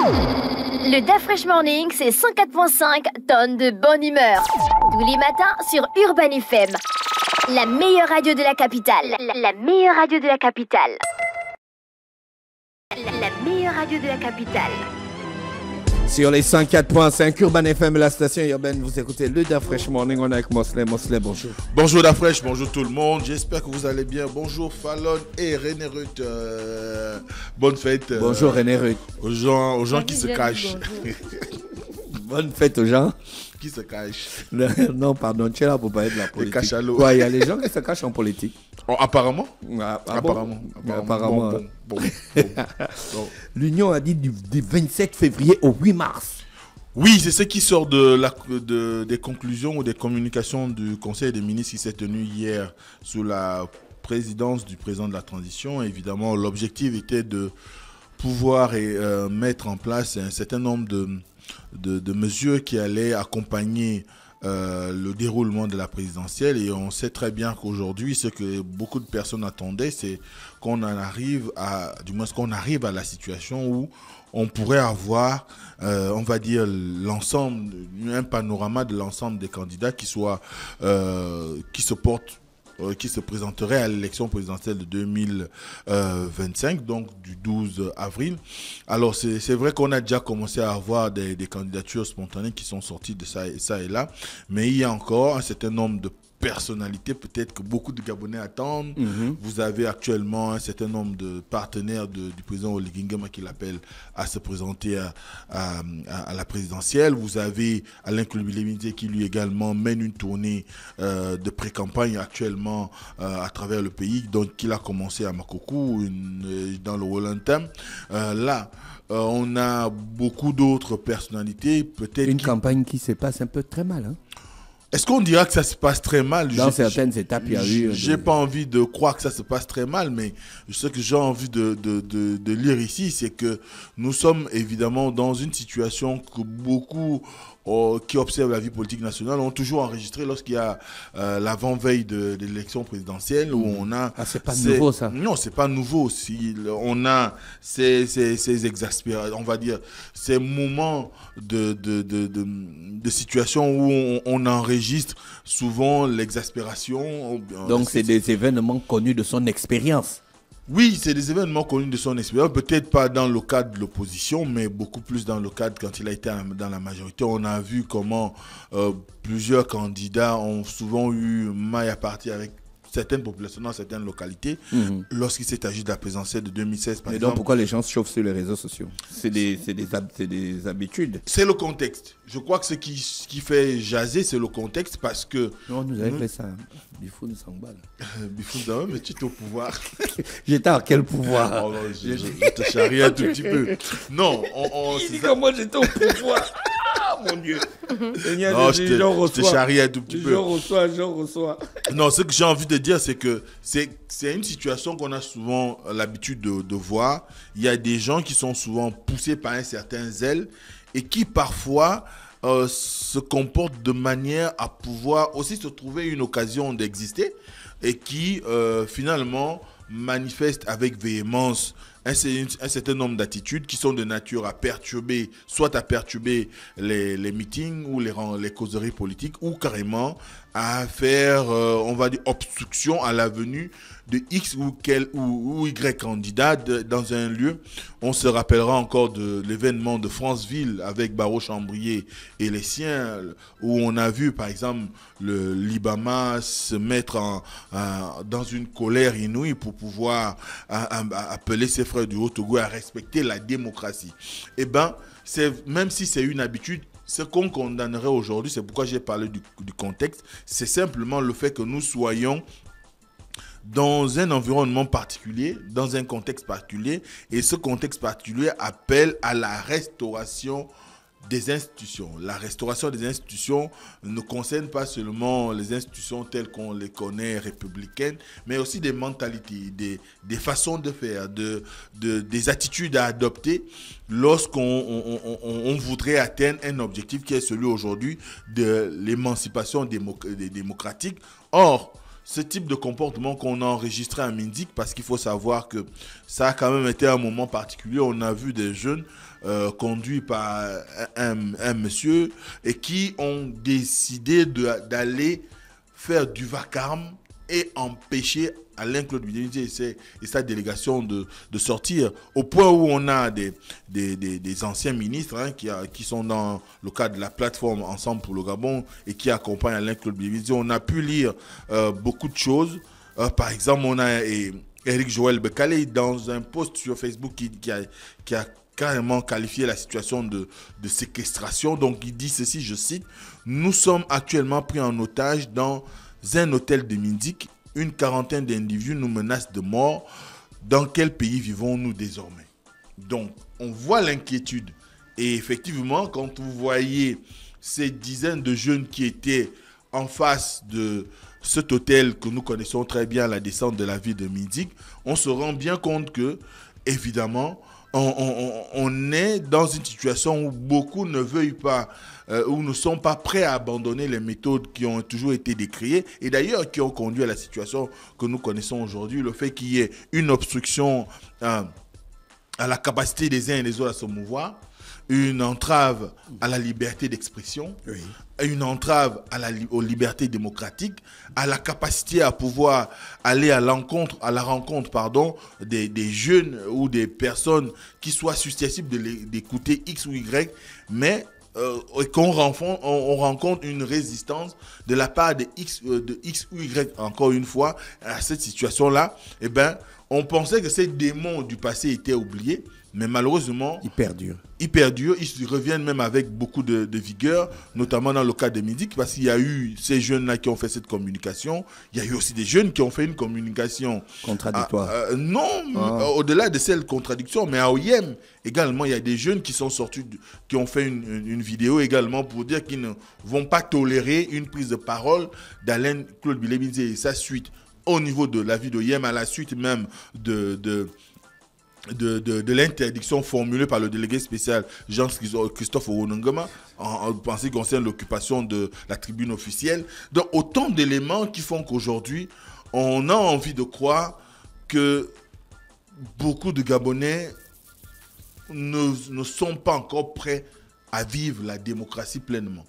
Le Da Fresh Morning, c'est 104.5 tonnes de bonne humeur. Tous les matins sur Urban FM. La meilleure radio de la capitale. La meilleure radio de la capitale. La meilleure radio de la capitale. Sur les 104.5 Urban FM, la station urbaine, vous écoutez le Da Fresh Morning. On est avec Mosley. Mosley, bonjour. Bonjour Da Fresh, bonjour tout le monde. J'espère que vous allez bien. Bonjour Fallon et René Ruth. Bonne fête. Bonjour René Ruth. Aux gens qui se cachent. Bonne fête aux gens qui se cachent. Non, pardon, tu es là pour parler de la politique. Les cachalots. Ouais, il y a les gens qui se cachent en politique. Oh, apparemment. Apparemment. Bon. L'Union a dit du 27 février au 8 mars. Oui, c'est ce qui sort des conclusions ou des communications du Conseil des ministres qui s'est tenu hier sous la présidence du président de la transition. Évidemment, l'objectif était de pouvoir mettre en place un certain nombre de mesures qui allaient accompagner le déroulement de la présidentielle. Et on sait très bien qu'aujourd'hui, ce que beaucoup de personnes attendaient, c'est qu'on arrive à la situation où on pourrait avoir, on va dire, l'ensemble, un panorama de l'ensemble des candidats qui se présenterait à l'élection présidentielle de 2025, donc du 12 avril. Alors, c'est vrai qu'on a déjà commencé à avoir des candidatures spontanées qui sont sorties de ça et là, mais il y a encore un certain nombre de personnalités, peut-être que beaucoup de Gabonais attendent. Vous avez actuellement un certain nombre de partenaires du président Oligui Nguema qui l'appelle à se présenter à la présidentielle. Vous avez Alain Coulibaly qui lui également mène une tournée de pré-campagne actuellement à travers le pays, donc il a commencé à Makokou, dans le Wollentam. On a beaucoup d'autres personnalités, peut-être. Une campagne qui se passe un peu très mal, hein? Est-ce qu'on dira que ça se passe très mal? Dans certaines étapes, il y a eu... J'ai pas envie de croire que ça se passe très mal, mais ce que j'ai envie de lire ici, c'est que nous sommes évidemment dans une situation que beaucoup qui observent la vie politique nationale ont toujours enregistré lorsqu'il y a l'avant-veille de l'élection présidentielle où on a... Ah, c'est pas nouveau ça? Non, c'est pas nouveau. On a ces exaspérations, on va dire, ces moments de situation où on enregistre souvent l'exaspération. Donc c'est des événements connus de son expérience. Oui, c'est des événements connus de son expérience, peut-être pas dans le cadre de l'opposition, mais beaucoup plus dans le cadre quand il a été dans la majorité. On a vu comment plusieurs candidats ont souvent eu maille à partir avec certaines populations dans certaines localités, lorsqu'il s'est agi de la présidentielle de 2016, par exemple. Mais donc pourquoi les gens se chauffent sur les réseaux sociaux? C'est des habitudes. C'est le contexte. Je crois que ce qui fait jaser, c'est le contexte parce que... Non, nous avons fait ça. Bifoun s'emballe. Bifoun, mais tu es au pouvoir. J'étais à quel pouvoir? Oh, non, je te charrie un tout petit peu. Non, il dit que moi j'étais au pouvoir. Ah, mon Dieu. Non, je te charrie un tout petit peu. Je reçois. Non, ce que j'ai envie de dire, c'est que c'est une situation qu'on a souvent l'habitude de voir. Il y a des gens qui sont souvent poussés par un certain zèle et qui parfois se comportent de manière à pouvoir aussi se trouver une occasion d'exister et qui finalement manifestent avec véhémence un certain nombre d'attitudes qui sont de nature à perturber, soit à perturber les meetings ou les causeries politiques, ou carrément à faire, on va dire, obstruction à la venue de X ou Y candidat dans un lieu. On se rappellera encore de l'événement de Franceville avec Barreau Chambrier et les siens, où on a vu, par exemple, le Libama se mettre dans une colère inouïe pour pouvoir appeler ses frères du Haut-Togo à respecter la démocratie. Eh bien, même si c'est une habitude, ce qu'on condamnerait aujourd'hui, c'est pourquoi j'ai parlé du contexte, c'est simplement le fait que nous soyons dans un environnement particulier, dans un contexte particulier, et ce contexte particulier appelle à la restauration des institutions. La restauration des institutions ne concerne pas seulement les institutions telles qu'on les connaît, républicaines, mais aussi des mentalités, des façons de faire, des attitudes à adopter lorsqu'on voudrait atteindre un objectif qui est celui aujourd'hui de l'émancipation démocratique. Or, ce type de comportement qu'on a enregistré à Mindik, parce qu'il faut savoir que ça a quand même été un moment particulier. On a vu des jeunes conduits par un monsieur et qui ont décidé d'aller faire du vacarme et empêcher Alain Claude Biémizé et sa délégation de sortir, au point où on a des anciens ministres qui sont dans le cadre de la plateforme Ensemble pour le Gabon et qui accompagnent Alain Claude Biémizé. On a pu lire beaucoup de choses. Par exemple, on a Éric Joël Bekale dans un post sur Facebook qui a carrément qualifié la situation de séquestration. Donc il dit ceci, je cite: « Nous sommes actuellement pris en otage dans un hôtel de Mindik. Une quarantaine d'individus nous menacent de mort. Dans quel pays vivons-nous désormais ?» Donc, on voit l'inquiétude. Et effectivement, quand vous voyez ces dizaines de jeunes qui étaient en face de cet hôtel que nous connaissons très bien, la descente de la ville de Mindik, on se rend bien compte que, évidemment, on est dans une situation où beaucoup ne veuillent pas, ou ne sont pas prêts à abandonner les méthodes qui ont toujours été décriées et d'ailleurs qui ont conduit à la situation que nous connaissons aujourd'hui, le fait qu'il y ait une obstruction à la capacité des uns et des autres à se mouvoir, une entrave à la liberté d'expression, oui, une entrave aux libertés démocratiques, à la capacité à pouvoir aller à la rencontre des jeunes ou des personnes qui soient susceptibles d'écouter X ou Y, mais qu'on rencontre une résistance de la part de X ou Y, encore une fois, à cette situation-là. Eh ben, on pensait que ces démons du passé étaient oubliés, mais malheureusement, ils perdurent. Ils reviennent même avec beaucoup de vigueur, notamment dans le cas de Mindik, parce qu'il y a eu ces jeunes-là qui ont fait cette communication. Il y a eu aussi des jeunes qui ont fait une communication contradictoire. Au-delà de celle contradiction, mais à Oyem également, il y a des jeunes qui sont sortis, qui ont fait une vidéo également pour dire qu'ils ne vont pas tolérer une prise de parole d'Alain Claude Biémizé et sa suite au niveau de la vie d'Oyem, à la suite même de l'interdiction formulée par le délégué spécial Jean-Christophe Oronongama en ce qui concerne l'occupation de la tribune officielle. Donc autant d'éléments qui font qu'aujourd'hui, on a envie de croire que beaucoup de Gabonais ne sont pas encore prêts à vivre la démocratie pleinement.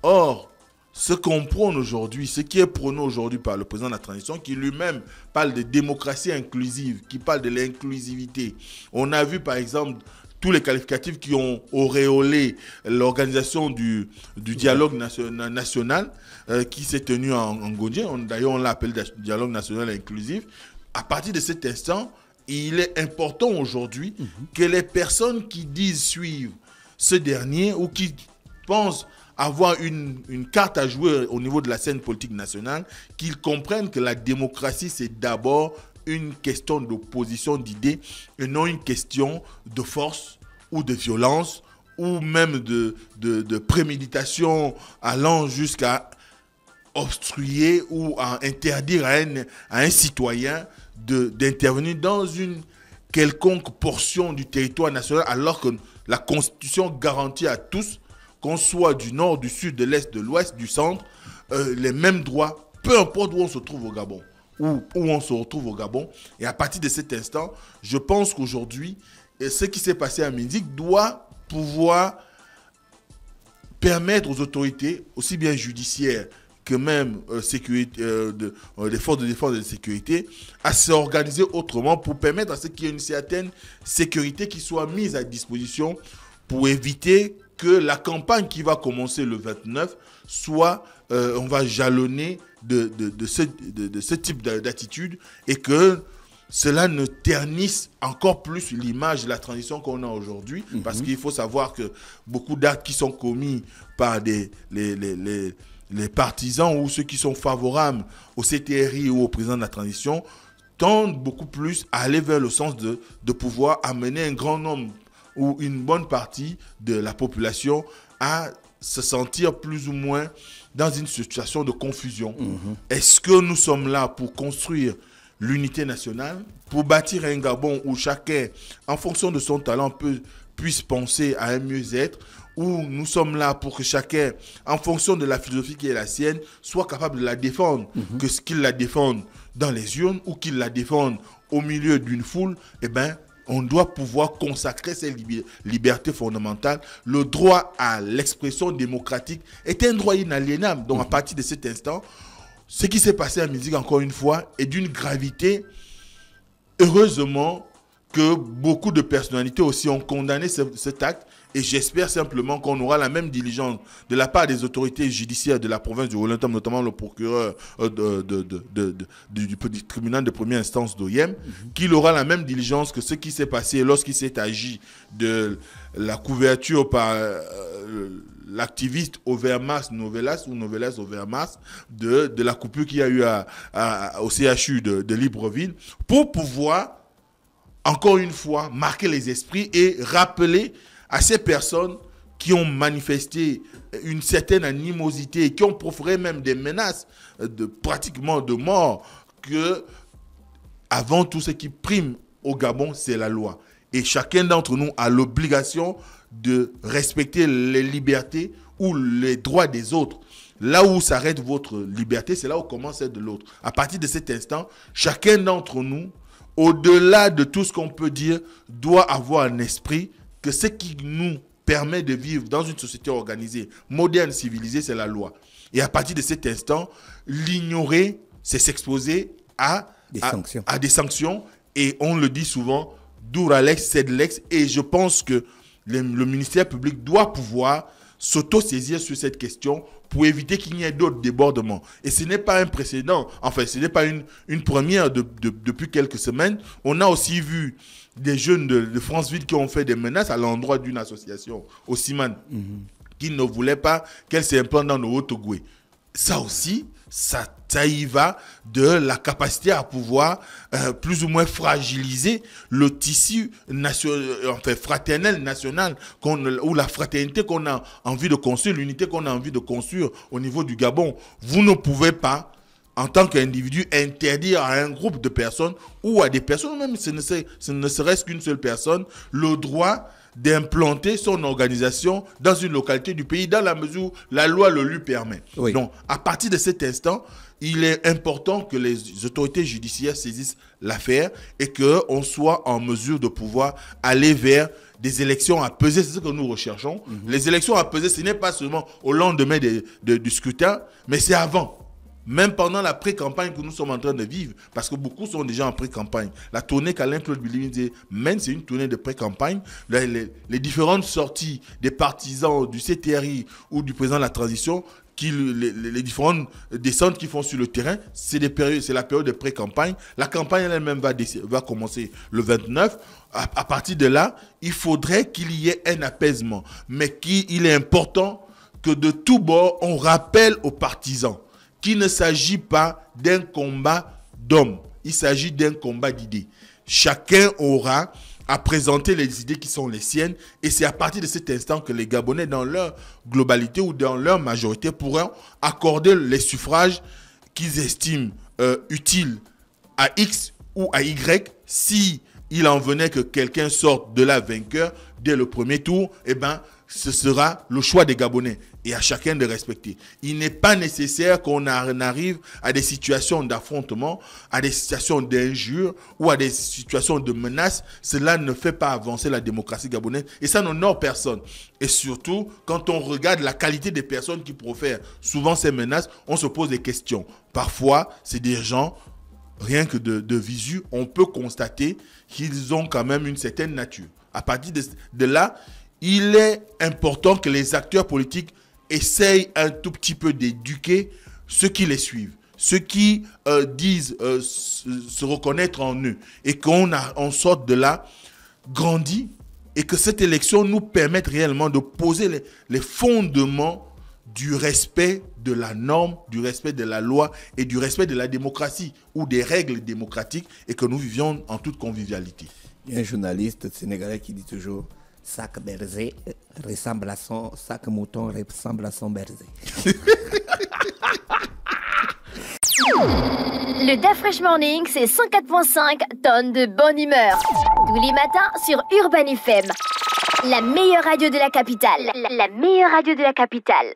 Or, ce qu'on prône aujourd'hui, ce qui est prôné aujourd'hui par le président de la transition, qui lui-même parle de démocratie inclusive, qui parle de l'inclusivité. On a vu par exemple tous les qualificatifs qui ont auréolé l'organisation du dialogue national qui s'est tenu en Gondie. D'ailleurs, on l'appelle dialogue national inclusif. À partir de cet instant, il est important aujourd'hui que les personnes qui disent suivre ce dernier ou qui pensent avoir une carte à jouer au niveau de la scène politique nationale, qu'ils comprennent que la démocratie, c'est d'abord une question d'opposition d'idées et non une question de force ou de violence ou même de préméditation allant jusqu'à obstruer ou à interdire à un citoyen d'intervenir dans une quelconque portion du territoire national alors que la Constitution garantit à tous, qu'on soit du nord, du sud, de l'est, de l'ouest, du centre, les mêmes droits, peu importe où on se trouve au Gabon, où on se retrouve au Gabon. Et à partir de cet instant, je pense qu'aujourd'hui, ce qui s'est passé à Mindik doit pouvoir permettre aux autorités, aussi bien judiciaires que même des forces de défense et de sécurité, à s'organiser autrement pour permettre à ce qu'il y ait une certaine sécurité qui soit mise à disposition pour éviter que la campagne qui va commencer le 29 soit, on va jalonner de ce type d'attitude et que cela ne ternisse encore plus l'image de la transition qu'on a aujourd'hui. Parce qu'il faut savoir que beaucoup d'actes qui sont commis par les partisans ou ceux qui sont favorables au CTRI ou au président de la transition tendent beaucoup plus à aller vers le sens de pouvoir amener un grand nombre ou une bonne partie de la population à se sentir plus ou moins dans une situation de confusion. Est-ce que nous sommes là pour construire l'unité nationale, pour bâtir un Gabon où chacun, en fonction de son talent, puisse penser à un mieux-être, où nous sommes là pour que chacun, en fonction de la philosophie qui est la sienne, soit capable de la défendre, qu'il la défende dans les urnes ou qu'il la défende au milieu d'une foule, eh bien, on doit pouvoir consacrer ces libertés fondamentales. Le droit à l'expression démocratique est un droit inaliénable. Donc, à partir de cet instant, ce qui s'est passé en musique, encore une fois, est d'une gravité. Heureusement que beaucoup de personnalités aussi ont condamné cet acte. Et j'espère simplement qu'on aura la même diligence de la part des autorités judiciaires de la province du Haut-Lantam, notamment le procureur du tribunal de première instance d'Oyem, qu'il aura la même diligence que ce qui s'est passé lorsqu'il s'est agi de la couverture par l'activiste Overmars Novelas ou Novelas Overmars de la coupure qu'il y a eu au CHU de Libreville, pour pouvoir, encore une fois, marquer les esprits et rappeler à ces personnes qui ont manifesté une certaine animosité et qui ont proféré même des menaces pratiquement de mort, que avant tout, ce qui prime au Gabon, c'est la loi. Et chacun d'entre nous a l'obligation de respecter les libertés ou les droits des autres. Là où s'arrête votre liberté, c'est là où commence celle de l'autre. À partir de cet instant, chacun d'entre nous, au-delà de tout ce qu'on peut dire, doit avoir un esprit que ce qui nous permet de vivre dans une société organisée, moderne, civilisée, c'est la loi. Et à partir de cet instant, l'ignorer, c'est s'exposer à des sanctions. Et on le dit souvent, dur Alex, cède Lex. Et je pense que le ministère public doit pouvoir s'auto-saisir sur cette question pour éviter qu'il n'y ait d'autres débordements. Et ce n'est pas un précédent, enfin, ce n'est pas une première depuis quelques semaines. On a aussi vu des jeunes de Franceville qui ont fait des menaces à l'endroit d'une association, Osiman, qui ne voulait pas qu'elle s'implante dans le Haut-Ogoué. Ça aussi, ça y va de la capacité à pouvoir plus ou moins fragiliser le tissu fraternel national, ou la fraternité qu'on a envie de construire, l'unité qu'on a envie de construire au niveau du Gabon. Vous ne pouvez pas, en tant qu'individu, interdire à un groupe de personnes ou à des personnes, même ce ne serait-ce qu'une seule personne, le droit d'implanter son organisation dans une localité du pays, dans la mesure où la loi le lui permet. Oui. Donc, à partir de cet instant, il est important que les autorités judiciaires saisissent l'affaire et qu'on soit en mesure de pouvoir aller vers des élections à peser. C'est ce que nous recherchons. Les élections à peser, ce n'est pas seulement au lendemain du scrutin, mais c'est avant. Même pendant la pré-campagne que nous sommes en train de vivre, parce que beaucoup sont déjà en pré-campagne. La tournée qu'Alain-Claude Billy mène, c'est une tournée de pré-campagne. Les différentes sorties des partisans du CTRI ou du président de la transition, les différentes descentes qu'ils font sur le terrain, c'est la période de pré-campagne. La campagne elle-même va commencer le 29. À partir de là, il faudrait qu'il y ait un apaisement. Mais il est important que de tous bords, on rappelle aux partisans qu'il ne s'agit pas d'un combat d'hommes, il s'agit d'un combat d'idées. Chacun aura à présenter les idées qui sont les siennes, et c'est à partir de cet instant que les Gabonais, dans leur globalité ou dans leur majorité, pourront accorder les suffrages qu'ils estiment utiles à X ou à Y. Si il en venait que quelqu'un sorte de là vainqueur dès le premier tour, eh ben, ce sera le choix des Gabonais et à chacun de respecter. Il n'est pas nécessaire qu'on arrive à des situations d'affrontement, à des situations d'injure ou à des situations de menace. Cela ne fait pas avancer la démocratie gabonaise et ça n'honore personne. Et surtout, quand on regarde la qualité des personnes qui profèrent souvent ces menaces, on se pose des questions. Parfois, c'est des gens, rien que de visu, on peut constater qu'ils ont quand même une certaine nature. À partir de là, il est important que les acteurs politiques essayent un tout petit peu d'éduquer ceux qui les suivent, ceux qui disent se reconnaître en eux, et qu'on sorte de là grandi, et que cette élection nous permette réellement de poser les fondements du respect de la norme, du respect de la loi et du respect de la démocratie ou des règles démocratiques, et que nous vivions en toute convivialité. Il y a un journaliste sénégalais qui dit toujours: sac berger ressemble à sac mouton ressemble à son berger. Le DAF Fresh Morning, c'est 104.5 tonnes de bonne humeur. Tous les matins sur Urban FM. La meilleure radio de la capitale. La meilleure radio de la capitale.